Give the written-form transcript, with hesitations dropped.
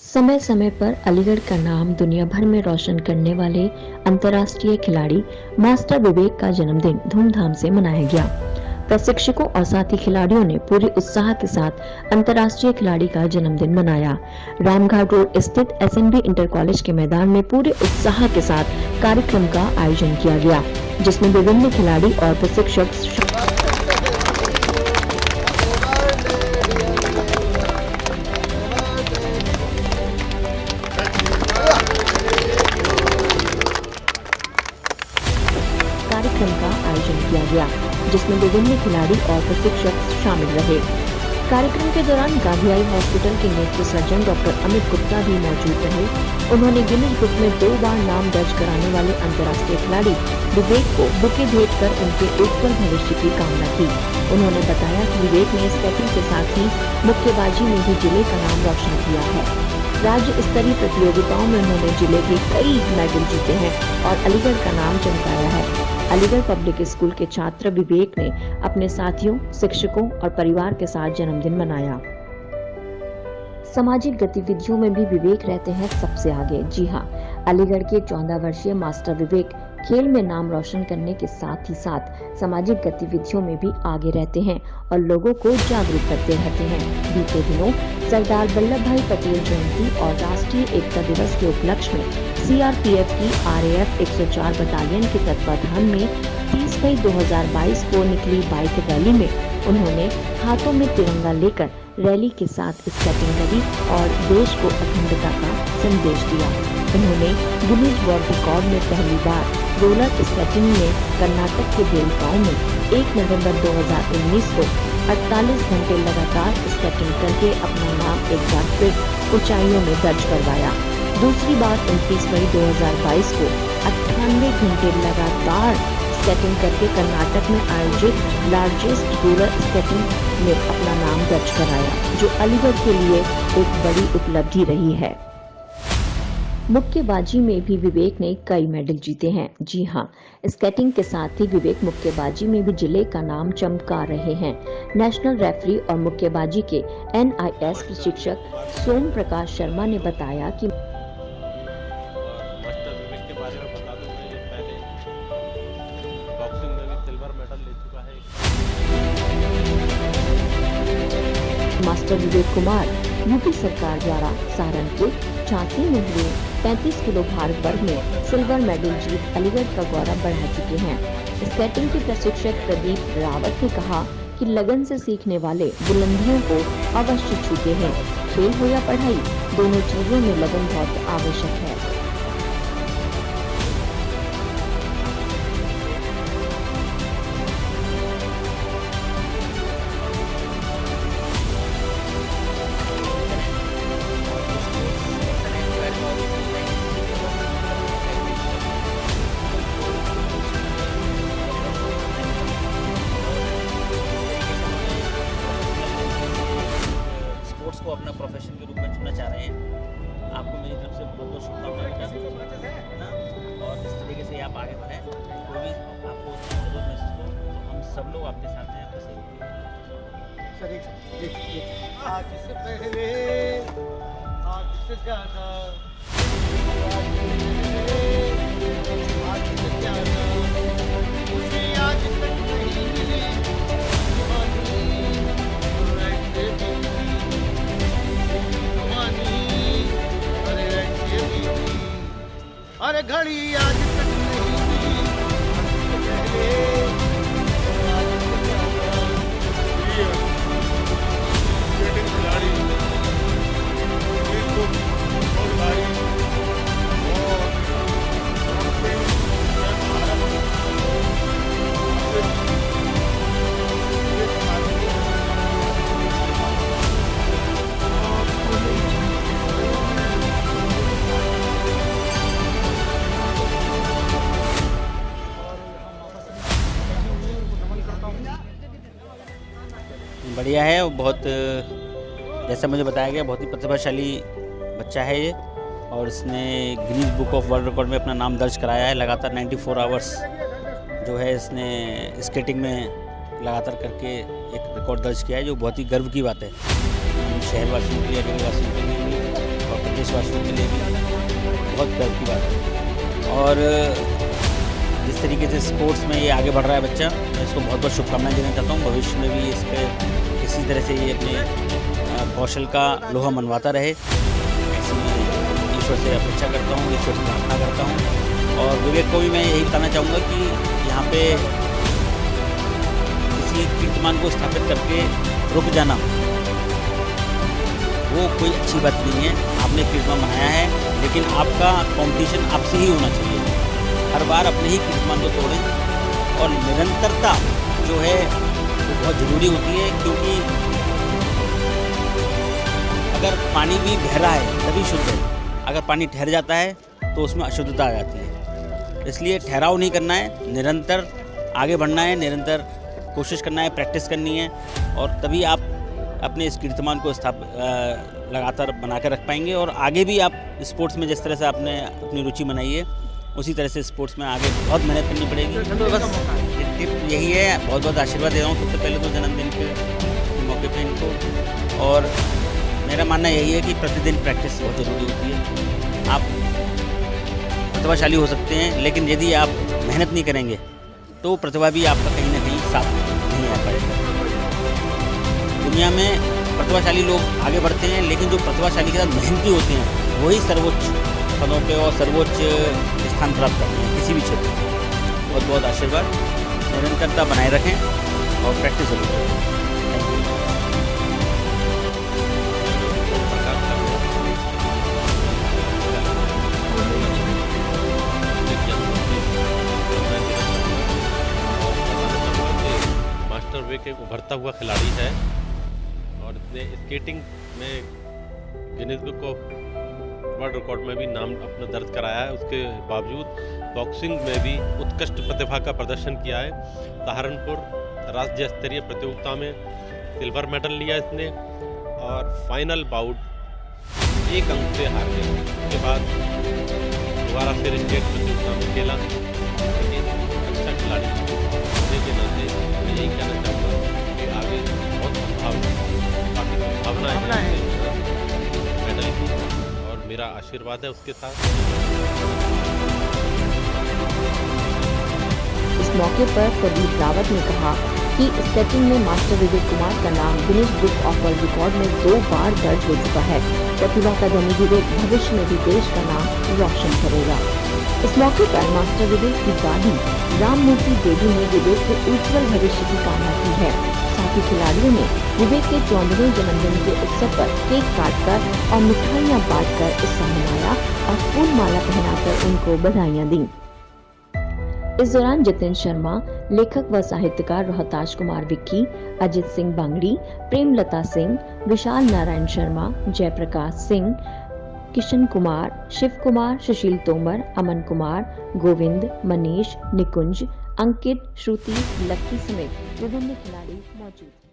समय समय पर अलीगढ़ का नाम दुनिया भर में रोशन करने वाले अंतर्राष्ट्रीय खिलाड़ी मास्टर विवेक का जन्मदिन धूमधाम से मनाया गया। प्रशिक्षकों और साथी खिलाड़ियों ने पूरे उत्साह के साथ अंतर्राष्ट्रीय खिलाड़ी का जन्मदिन मनाया। रामघाट रोड स्थित एसएनबी इंटर कॉलेज के मैदान में पूरे उत्साह के साथ कार्यक्रम का आयोजन किया गया, जिसमें विभिन्न खिलाड़ी और प्रशिक्षक कार्यक्रम का आयोजन किया गया, जिसमें विभिन्न खिलाड़ी और प्रशिक्षक शामिल रहे। कार्यक्रम के दौरान गांधीआई हॉस्पिटल के नेत्र सर्जन डॉक्टर अमित गुप्ता भी मौजूद रहे। उन्होंने गिनीज बुक में 2 बार नाम दर्ज कराने वाले अंतर्राष्ट्रीय खिलाड़ी विवेक को बुके भेंट कर उनके उज्जवल भविष्य की कामना की। उन्होंने बताया कि विवेक ने स्केटिंग के साथ ही मुक्केबाजी में भी जिले का नाम रोशन किया है। राज्य स्तरीय प्रतियोगिताओं में उन्होंने जिले के कई मेडल जीते हैं और अलीगढ़ का नाम चमकाया है। अलीगढ़ पब्लिक स्कूल के छात्र विवेक ने अपने साथियों, शिक्षकों और परिवार के साथ जन्मदिन मनाया। सामाजिक गतिविधियों में भी विवेक रहते हैं सबसे आगे। जी हाँ, अलीगढ़ के 14 वर्षीय मास्टर विवेक खेल में नाम रोशन करने के साथ ही साथ सामाजिक गतिविधियों में भी आगे रहते हैं और लोगों को जागरूक करते रहते हैं। बीते दिनों सरदार वल्लभ भाई पटेल जयंती और राष्ट्रीय एकता दिवस के उपलक्ष्य में सीआरपीएफ की आरएएफ 104 बटालियन के तत्वाधान में 30 मई 2022 को निकली बाइक रैली में उन्होंने हाथों में तिरंगा लेकर रैली के साथ स्केटिंग करी और देश को अखंडता का संदेश दिया। उन्होंने गिनीज वर्ल्ड रिकॉर्ड में पहली बार रोलर स्केटिंग में कर्नाटक के बेलगांव में 1 नवंबर 2019 को 48 घंटे लगातार स्केटिंग करके अपना नाम एक बार फिर ऊंचाइयों में दर्ज करवाया। दूसरी बार 29 मई 2022 को 98 घंटे लगातार स्केटिंग करके कर्नाटक में आयोजित लार्जेस्ट रोलर स्केटिंग में अपना नाम दर्ज कराया, जो अलीगढ़ के लिए एक बड़ी उपलब्धि रही है। मुक्केबाजी में भी विवेक ने कई मेडल जीते हैं। जी हाँ, स्केटिंग के साथ ही विवेक मुक्केबाजी में भी जिले का नाम चमका रहे हैं। नेशनल रेफरी और मुक्केबाजी के एनआईएस प्रशिक्षक सोम प्रकाश शर्मा ने बताया कि मास्टर विवेक के बारे में बता दूं, मैं ये पहले बॉक्सिंग में भी सिल्वर मेडल ले चुका है। मास्टर विवेक कुमार यूपी सरकार द्वारा सहारनपुर झांसी में हुए 35 किलो भार वर्ग में सिल्वर मेडल जीत अलीगढ़ का गौरव बढ़ा चुके हैं। स्केटिंग के प्रशिक्षक प्रदीप रावत ने कहा कि लगन से सीखने वाले बुलंदियों को अवश्य छूते हैं। खेल हो या पढ़ाई, दोनों चीजों में लगन बहुत आवश्यक है। स्पोर्ट्स को अपना प्रोफेशन के रूप में चुनना चाह रहे हैं। आपको मेरी तरफ से बहुत बहुत शुभकामनाएं है ना, और इस तरीके से आप आगे बढ़ें। कोई भी आपको जरूरत महसूस हो तो हम सब लोग आपके साथ हैं, आपके साथ। आज से पहले, आज से ज्यादा, आज से ज्यादा मुझे आज तक नहीं मिली अरे घड़ी आज तक नहीं मिली। आज से पहले, आज से ज्यादा। स्केटिंग खिलाड़ी एक और भाई और बढ़िया है, और बहुत जैसा मुझे बताया गया बहुत ही प्रतिभाशाली बच्चा है ये, और इसने Guinness book of world record में अपना नाम दर्ज कराया है। लगातार 94 आवर्स जो है इसने स्केटिंग में लगातार करके एक रिकॉर्ड दर्ज किया है, जो बहुत ही गर्व की बात है शहरवासियों के लिए, अलीगढ़ वासियों के लिए भी और देशवासियों के लिए भी बहुत गर्व की बात है। और जिस तरीके से स्पोर्ट्स में ये आगे बढ़ रहा है बच्चा, मैं इसको बहुत बहुत शुभकामनाएं देना चाहता हूँ। भविष्य में भी इसके इसी तरह से ये अपने कौशल का लोहा मनवाता रहे, ऐसी मैं ईश्वर से अपेक्षा करता हूँ, ईश्वर से प्रार्थना करता हूँ। और विवेक को भी मैं यही बताना चाहूँगा कि यहाँ पे किसी कीर्तिमान को स्थापित करके रुक जाना वो कोई अच्छी बात नहीं है। आपने कीर्तिमान बनाया है, लेकिन आपका कंपटीशन आपसे ही होना चाहिए। हर बार अपने ही कीर्तिमान को तोड़ें और निरंतरता जो है वो बहुत ज़रूरी होती है, क्योंकि अगर पानी भी बह रहा है तभी शुद्ध है, अगर पानी ठहर जाता है तो उसमें अशुद्धता आ जाती है। इसलिए ठहराव नहीं करना है, निरंतर आगे बढ़ना है, निरंतर कोशिश करना है, प्रैक्टिस करनी है, और तभी आप अपने इस कीर्तिमान को लगातार बना कर रख पाएंगे। और आगे भी आप स्पोर्ट्स में जिस तरह से आपने अपनी रुचि बनाई है उसी तरह से स्पोर्ट्स में आगे बहुत मेहनत करनी पड़ेगी। तो बस टिप यही है, बहुत बहुत आशीर्वाद दे रहा हूँ सबसे पहले तो जन्मदिन के मौके पे इनको। और मेरा मानना यही है कि प्रतिदिन प्रैक्टिस बहुत ज़रूरी होती है। आप प्रतिभाशाली हो सकते हैं, लेकिन यदि आप मेहनत नहीं करेंगे तो प्रतिभा भी आपका कहीं ना कहीं साथ नहीं आ पाएगा। दुनिया में प्रतिभाशाली लोग आगे बढ़ते हैं, लेकिन जो प्रतिभाशाली के साथ मेहनती होते हैं वही सर्वोच्च पदों पे और सर्वोच्च स्थान प्राप्त करते हैं किसी भी क्षेत्र में। बहुत बहुत आशीर्वाद, निरंतरता बनाए रखें और प्रैक्टिस जरूर करें। मास्टर विवेक एक उभरता हुआ खिलाड़ी है और इसने स्केटिंग में Guinness book of world record में भी नाम अपना दर्ज कराया है। उसके बावजूद बॉक्सिंग में भी उत्कृष्ट प्रतिभा का प्रदर्शन किया है। सहारनपुर राज्य स्तरीय प्रतियोगिता में सिल्वर मेडल लिया इसने और फाइनल बाउट 1 अंक से हार गया। उसके बाद दोबारा फिर स्टेट प्रतियोगिता में खेला, लेकिन अच्छा खिलाड़ी होने के नाते मैं यही कहना चाहूँगा कि आगे बहुत संभावना है मेडल की, और मेरा आशीर्वाद है उसके साथ। इस मौके पर प्रदीप रावत ने कहा कि स्केटिंग में मास्टर विवेक कुमार का नाम Guinness book of world record में 2 बार दर्ज हो चुका है। प्रतिभा का धनी विवेक भविष्य में भी देश का नाम रोशन करेगा। इस मौके पर मास्टर विवेक की दादी राममूर्ति देवी ने विवेक के उज्जवल भविष्य की कामना की है। साथ ही खिलाड़ियों ने विवेक के 14वें जन्मदिन के उत्सव पर केक काटकर और मिठाइयां बांटकर उत्सव मनाया और फूल माला पहनाकर उनको बधाइयां दी। इस दौरान जितेंद्र शर्मा, लेखक व साहित्यकार रोहताश कुमार विक्की, अजित सिंह बांगड़ी, प्रेमलता सिंह, विशाल नारायण शर्मा, जयप्रकाश सिंह, किशन कुमार, शिव कुमार, सुशील तोमर, अमन कुमार, गोविंद, मनीष, निकुंज, अंकित, श्रुति, लक्की समेत विभिन्न खिलाड़ी मौजूद।